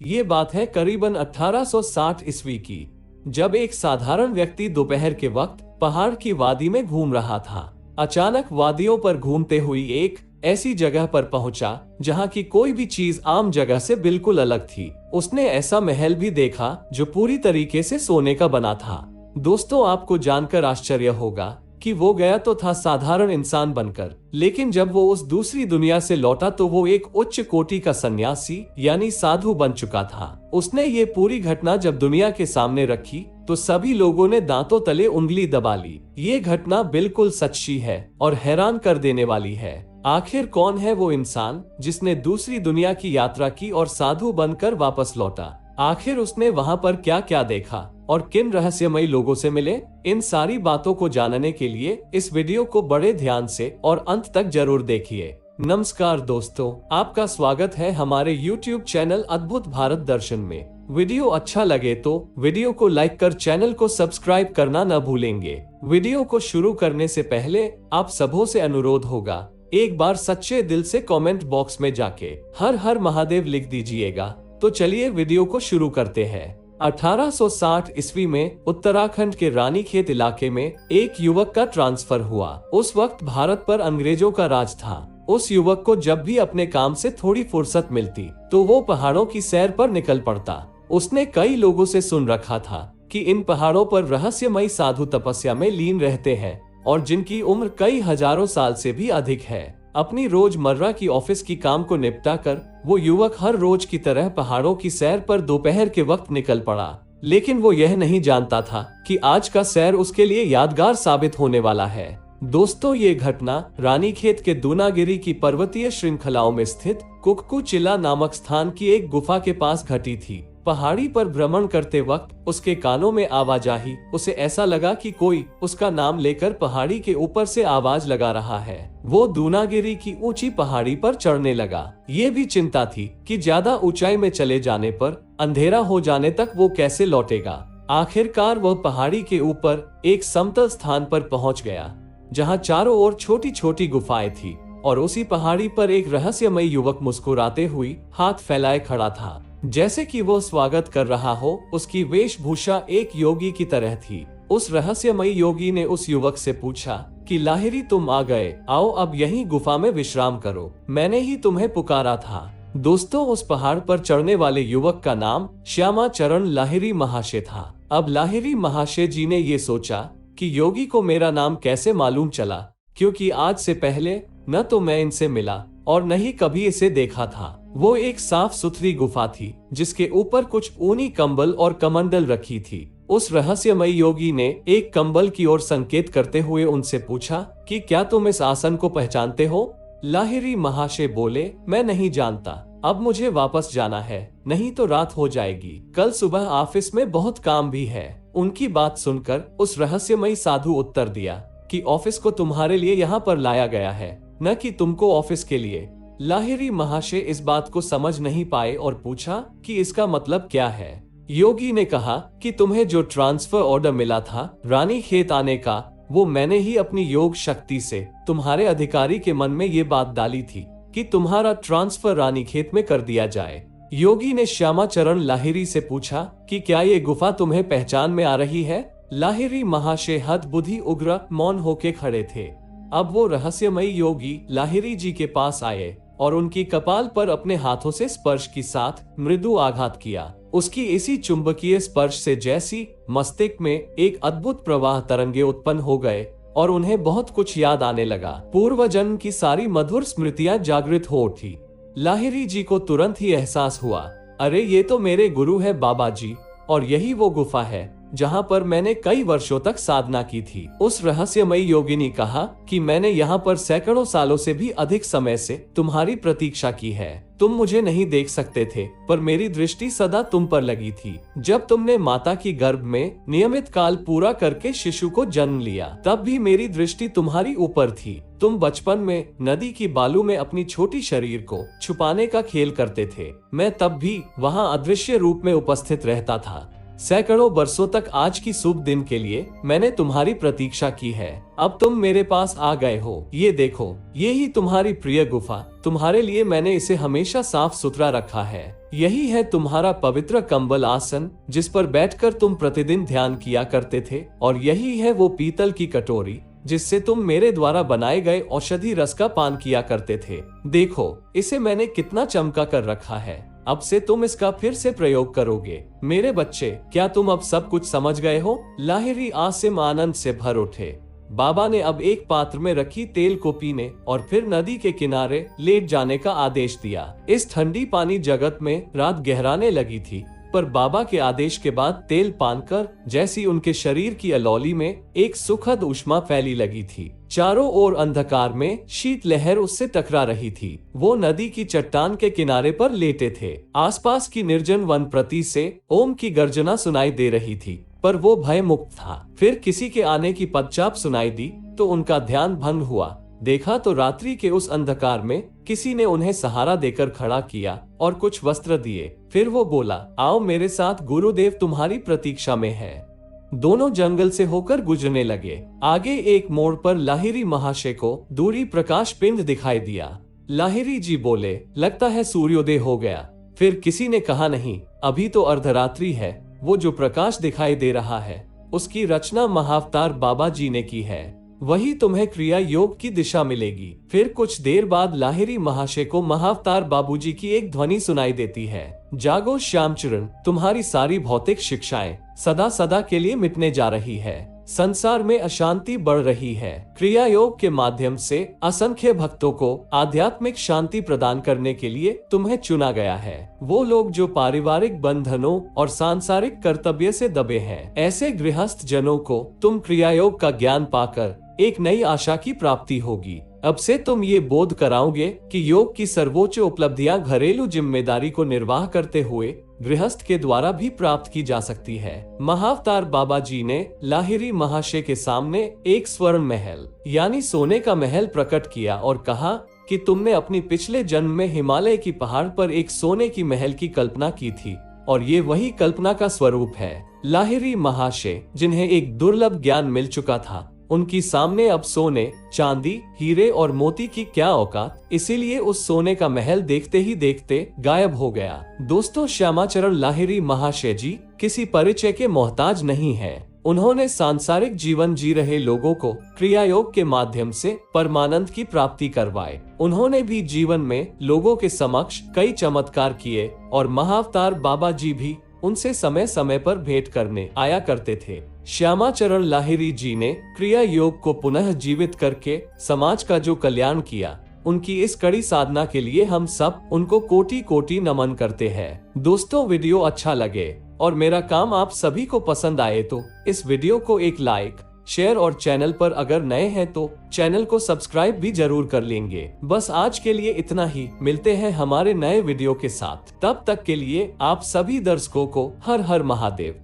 ये बात है करीबन 1860 ईस्वी की, जब एक साधारण व्यक्ति दोपहर के वक्त पहाड़ की वादी में घूम रहा था। अचानक वादियों पर घूमते हुई एक ऐसी जगह पर पहुंचा जहां की कोई भी चीज आम जगह से बिल्कुल अलग थी। उसने ऐसा महल भी देखा जो पूरी तरीके से सोने का बना था। दोस्तों, आपको जानकर आश्चर्य होगा कि वो गया तो था साधारण इंसान बनकर, लेकिन जब वो उस दूसरी दुनिया से लौटा तो वो एक उच्च कोटि का सन्यासी यानी साधु बन चुका था। उसने ये पूरी घटना जब दुनिया के सामने रखी तो सभी लोगों ने दांतों तले उंगली दबा ली। ये घटना बिल्कुल सच्ची है और हैरान कर देने वाली है। आखिर कौन है वो इंसान जिसने दूसरी दुनिया की यात्रा की और साधु बनकर वापस लौटा? आखिर उसने वहां पर क्या क्या देखा और किन रहस्यमयी लोगों से मिले? इन सारी बातों को जानने के लिए इस वीडियो को बड़े ध्यान से और अंत तक जरूर देखिए। नमस्कार दोस्तों, आपका स्वागत है हमारे YouTube चैनल अद्भुत भारत दर्शन में। वीडियो अच्छा लगे तो वीडियो को लाइक कर चैनल को सब्सक्राइब करना न भूलेंगे। वीडियो को शुरू करने से पहले आप सबों से अनुरोध होगा, एक बार सच्चे दिल से कमेंट बॉक्स में जाके हर हर महादेव लिख दीजिएगा। तो चलिए वीडियो को शुरू करते हैं। 1860 ईस्वी में उत्तराखंड के रानीखेत इलाके में एक युवक का ट्रांसफर हुआ। उस वक्त भारत पर अंग्रेजों का राज था। उस युवक को जब भी अपने काम से थोड़ी फुर्सत मिलती तो वो पहाड़ों की सैर पर निकल पड़ता। उसने कई लोगों से सुन रखा था कि इन पहाड़ों पर रहस्यमयी साधु तपस्या में लीन रहते हैं और जिनकी उम्र कई हजारों साल से भी अधिक है। अपनी रोजमर्रा की ऑफिस की काम को निपटा कर वो युवक हर रोज की तरह पहाड़ों की सैर पर दोपहर के वक्त निकल पड़ा। लेकिन वो यह नहीं जानता था कि आज का सैर उसके लिए यादगार साबित होने वाला है। दोस्तों, ये घटना रानीखेत के दूनागिरी की पर्वतीय श्रृंखलाओं में स्थित कुक्कू चिला नामक स्थान की एक गुफा के पास घटी थी। पहाड़ी पर भ्रमण करते वक्त उसके कानों में आवाज आई। उसे ऐसा लगा कि कोई उसका नाम लेकर पहाड़ी के ऊपर से आवाज लगा रहा है। वो दूनागिरी की ऊंची पहाड़ी पर चढ़ने लगा। ये भी चिंता थी कि ज्यादा ऊंचाई में चले जाने पर अंधेरा हो जाने तक वो कैसे लौटेगा। आखिरकार वह पहाड़ी के ऊपर एक समतल स्थान पर पहुंच गया जहां चारों ओर छोटी छोटी गुफाएं थी और उसी पहाड़ी पर एक रहस्यमयी युवक मुस्कुराते हुए हाथ फैलाए खड़ा था, जैसे कि वो स्वागत कर रहा हो। उसकी वेशभूषा एक योगी की तरह थी। उस रहस्यमयी योगी ने उस युवक से पूछा कि लाहिरी, तुम आ गए, आओ अब यहीं गुफा में विश्राम करो, मैंने ही तुम्हें पुकारा था। दोस्तों, उस पहाड़ पर चढ़ने वाले युवक का नाम श्यामा चरण लाहिरी महाशय था। अब लाहिरी महाशय जी ने ये सोचा कि योगी को मेरा नाम कैसे मालूम चला, क्योंकि आज से पहले न तो मैं इनसे मिला और न ही कभी इसे देखा था। वो एक साफ सुथरी गुफा थी जिसके ऊपर कुछ ऊनी कंबल और कमंडल रखी थी। उस रहस्यमयी योगी ने एक कंबल की ओर संकेत करते हुए उनसे पूछा कि क्या तुम इस आसन को पहचानते हो? लाहिरी महाशय बोले, मैं नहीं जानता, अब मुझे वापस जाना है, नहीं तो रात हो जाएगी, कल सुबह ऑफिस में बहुत काम भी है। उनकी बात सुनकर उस रहस्यमयी साधु उत्तर दिया कि ऑफिस को तुम्हारे लिए यहाँ पर लाया गया है, न कि तुमको ऑफिस के लिए। लाहिरी महाशय इस बात को समझ नहीं पाए और पूछा कि इसका मतलब क्या है। योगी ने कहा कि तुम्हें जो ट्रांसफर ऑर्डर मिला था रानीखेत आने का, वो मैंने ही अपनी योग शक्ति से तुम्हारे अधिकारी के मन में ये बात डाली थी कि तुम्हारा ट्रांसफर रानीखेत में कर दिया जाए। योगी ने श्यामाचरण लाहिरी से पूछा कि क्या ये गुफा तुम्हें पहचान में आ रही है? लाहिरी महाशय हद बुद्धि उग्र मौन होके खड़े थे। अब वो रहस्यमयी योगी लाहिरी जी के पास आए और उनकी कपाल पर अपने हाथों से स्पर्श के साथ मृदु आघात किया। उसकी इसी चुंबकीय स्पर्श से जैसी मस्तिष्क में एक अद्भुत प्रवाह तरंगे उत्पन्न हो गए और उन्हें बहुत कुछ याद आने लगा। पूर्व जन्म की सारी मधुर स्मृतियां जागृत हो उठी। लाहिरी जी को तुरंत ही एहसास हुआ, अरे ये तो मेरे गुरु है बाबा जी, और यही वो गुफा है जहाँ पर मैंने कई वर्षों तक साधना की थी। उस रहस्यमयी योगी ने कहा कि मैंने यहाँ पर सैकड़ों सालों से भी अधिक समय से तुम्हारी प्रतीक्षा की है। तुम मुझे नहीं देख सकते थे, पर मेरी दृष्टि सदा तुम पर लगी थी। जब तुमने माता की गर्भ में नियमित काल पूरा करके शिशु को जन्म लिया, तब भी मेरी दृष्टि तुम्हारी ऊपर थी। तुम बचपन में नदी की बालू में अपनी छोटी शरीर को छुपाने का खेल करते थे। मैं तब भी वहाँ अदृश्य रूप में उपस्थित रहता था। सैकड़ों बरसों तक आज की शुभ दिन के लिए मैंने तुम्हारी प्रतीक्षा की है। अब तुम मेरे पास आ गए हो। ये देखो, ये ही तुम्हारी प्रिय गुफा। तुम्हारे लिए मैंने इसे हमेशा साफ सुथरा रखा है। यही है तुम्हारा पवित्र कंबल आसन, जिस पर बैठकर तुम प्रतिदिन ध्यान किया करते थे। और यही है वो पीतल की कटोरी, जिससे तुम मेरे द्वारा बनाए गए औषधि रस का पान किया करते थे। देखो, इसे मैंने कितना चमका कर रखा है। अब से तुम इसका फिर से प्रयोग करोगे। मेरे बच्चे, क्या तुम अब सब कुछ समझ गए हो? लाहिरी आसिम आनंद से भर उठे। बाबा ने अब एक पात्र में रखी तेल को पीने और फिर नदी के किनारे लेट जाने का आदेश दिया। इस ठंडी पानी जगत में रात गहराने लगी थी, पर बाबा के आदेश के बाद तेल पान कर जैसी उनके शरीर की अलौली में एक सुखद ऊष्मा फैली लगी थी। चारों ओर अंधकार में शीत लहर उससे टकरा रही थी। वो नदी की चट्टान के किनारे पर लेटे थे। आसपास की निर्जन वन प्रति से ओम की गर्जना सुनाई दे रही थी, पर वो भय मुक्त था। फिर किसी के आने की पदचाप सुनाई दी तो उनका ध्यान भंग हुआ। देखा तो रात्रि के उस अंधकार में किसी ने उन्हें सहारा देकर खड़ा किया और कुछ वस्त्र दिए। फिर वो बोला, आओ मेरे साथ, गुरुदेव तुम्हारी प्रतीक्षा में है। दोनों जंगल से होकर गुजरने लगे। आगे एक मोड़ पर लाहिरी महाशय को दूरी प्रकाश पिंड दिखाई दिया। लाहिरी जी बोले, लगता है सूर्योदय हो गया। फिर किसी ने कहा, नहीं, अभी तो अर्धरात्रि है। वो जो प्रकाश दिखाई दे रहा है, उसकी रचना महाअवतार बाबा जी ने की है। वही तुम्हें क्रिया योग की दिशा मिलेगी। फिर कुछ देर बाद लाहिरी महाशय को महाअवतार बाबूजी की एक ध्वनि सुनाई देती है, जागो श्यामचरण, तुम्हारी सारी भौतिक शिक्षाएं सदा सदा के लिए मिटने जा रही है। संसार में अशांति बढ़ रही है। क्रिया योग के माध्यम से असंख्य भक्तों को आध्यात्मिक शांति प्रदान करने के लिए तुम्हें चुना गया है। वो लोग जो पारिवारिक बंधनों और सांसारिक कर्तव्य से दबे हैं, ऐसे गृहस्थ जनों को तुम क्रिया योग का ज्ञान पाकर एक नई आशा की प्राप्ति होगी। अब से तुम ये बोध कराओगे कि योग की सर्वोच्च उपलब्धियां घरेलू जिम्मेदारी को निर्वाह करते हुए गृहस्थ के द्वारा भी प्राप्त की जा सकती है। महाअवतार बाबा जी ने लाहिरी महाशय के सामने एक स्वर्ण महल यानी सोने का महल प्रकट किया और कहा कि तुमने अपनी पिछले जन्म में हिमालय की पहाड़ पर एक सोने की महल की कल्पना की थी और ये वही कल्पना का स्वरूप है। लाहिरी महाशय, जिन्हें एक दुर्लभ ज्ञान मिल चुका था, उनकी सामने अब सोने, चांदी, हीरे और मोती की क्या औकात। इसीलिए उस सोने का महल देखते ही देखते गायब हो गया। दोस्तों, श्यामाचरण लाहिरी महाशय जी किसी परिचय के मोहताज नहीं है। उन्होंने सांसारिक जीवन जी रहे लोगों को क्रिया योग के माध्यम से परमानंद की प्राप्ति करवाए। उन्होंने भी जीवन में लोगों के समक्ष कई चमत्कार किए और महाअवतार बाबा जी भी उनसे समय समय पर भेंट करने आया करते थे। श्यामाचरण लाहिरी जी ने क्रिया योग को पुनः जीवित करके समाज का जो कल्याण किया, उनकी इस कड़ी साधना के लिए हम सब उनको कोटि कोटि नमन करते हैं। दोस्तों, वीडियो अच्छा लगे और मेरा काम आप सभी को पसंद आए तो इस वीडियो को एक लाइक, शेयर और चैनल पर अगर नए हैं तो चैनल को सब्सक्राइब भी जरूर कर लेंगे। बस आज के लिए इतना ही। मिलते हैं हमारे नए वीडियो के साथ। तब तक के लिए आप सभी दर्शकों को हर हर महादेव।